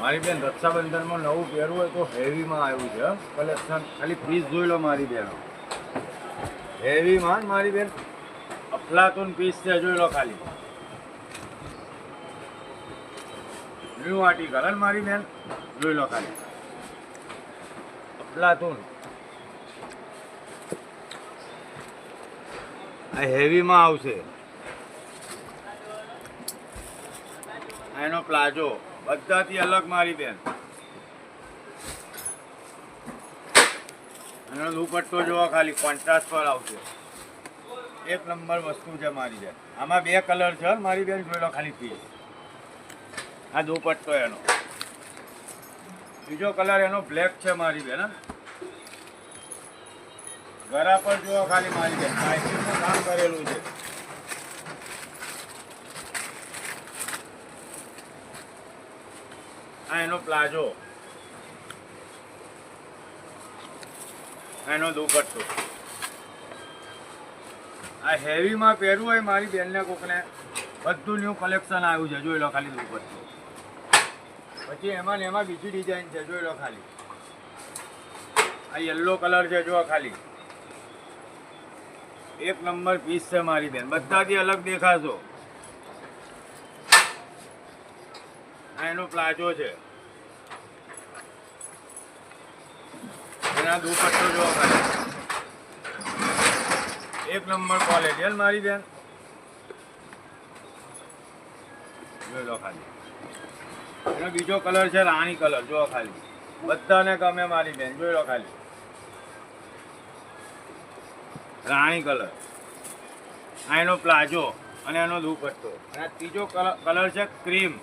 મારી બેન રક્ષાબંધનમાં નવું પહેરવું હોય તો હેવીમાં આવ્યું છે કલેક્શન. ખાલી પીસ જોઈ લો મારી બેન, હેવીમાં મારી બેન અફલાતુન પીસ છે, જોઈ લો ખાલી. ન્યૂ આર્ટિકલ મારી બેન, જોઈ લો ખાલી અફલાતુન. આ હેવીમાં આવશે. એનો પ્લાઝો બધાથી અલગ મારી બેન. એનો દુપટ્ટો જોવા ખાલી કોન્ટ્રાસ્ટ પર આવશે. એક નંબર વસ્તુ છે મારી બેન. આમાં 2 કલર છે મારી બેન, જોઈ લો ખાલી પીસ. આ દુપટ્ટો એનો, બીજો કલર એનો બ્લેક છે મારી બેન. ગળા પર જોવા ખાલી મારી બેન, પાઇપિંગનું કામ કરેલું છે. આ એનો પ્લાઝો, એનો દુપટ્ટો. આ હેવીમાં પહેરવું હોય મારી બેનને કોકને, બધું ન્યૂ કલેક્શન આવ્યું છે, જોઈ લો ખાલી દુપટ્ટો. પછી એમાં ને એમાં બીજી ડિઝાઇન છે, જોઈ લો ખાલી. આ યલો કલર છે, જો ખાલી એક નંબર પીસ છે મારી બેન, બધાથી અલગ દેખાશો. આ એનો પ્લાઝો છે, એના દુપટ્ટો જો ખાલી એક નંબર ક્વોલિટી મારી બેન, જોઈ લો ખાલી. એનો બીજો કલર છે રાણી કલર, જો ખાલી બધાને ગમે મારી બેન, જોઈ લો ખાલી રાણી કલર. આ એનો પ્લાઝો અને એનો દુપટ્ટો. અને ત્રીજો કલર છે ક્રીમ.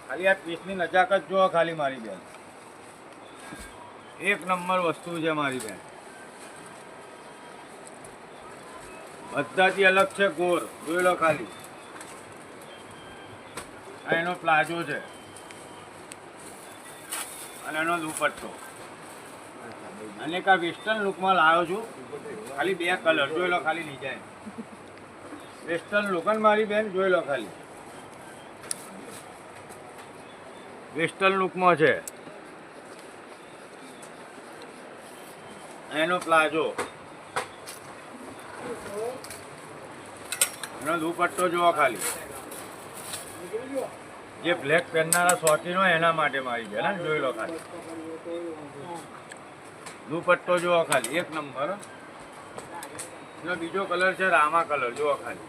ખાલી આ પીસની નજાકત જો ખાલી મારી બેન, એક નંબર વસ્તુ છે મારી બેન. બધાથી અલગ છે ગોર, જોઈ લો ખાલી. આ એનો પ્લાઝો છે અને એનો દુપટ્ટો. અને એક આ વેસ્ટર્ન લુકમાં લાવ્યો છું, ખાલી 2 કલર, જોઈ લો ખાલી ડિઝાઇન. વેસ્ટર્ન લુક મારી બેન, જોઈ લો ખાલી વેસ્ટર્ન લુકમાં છે. એનો પ્લાઝો, એનો દુપટ્ટો જોવો ખાલી. જે બ્લેક પહેરનારા શોખીન હોય એના માટે મારી બેન, જોઈ લો ખાલી દુપટ્ટો જોવો ખાલી એક નંબર. એનો બીજો કલર છે રામા કલર, જોવો ખાલી.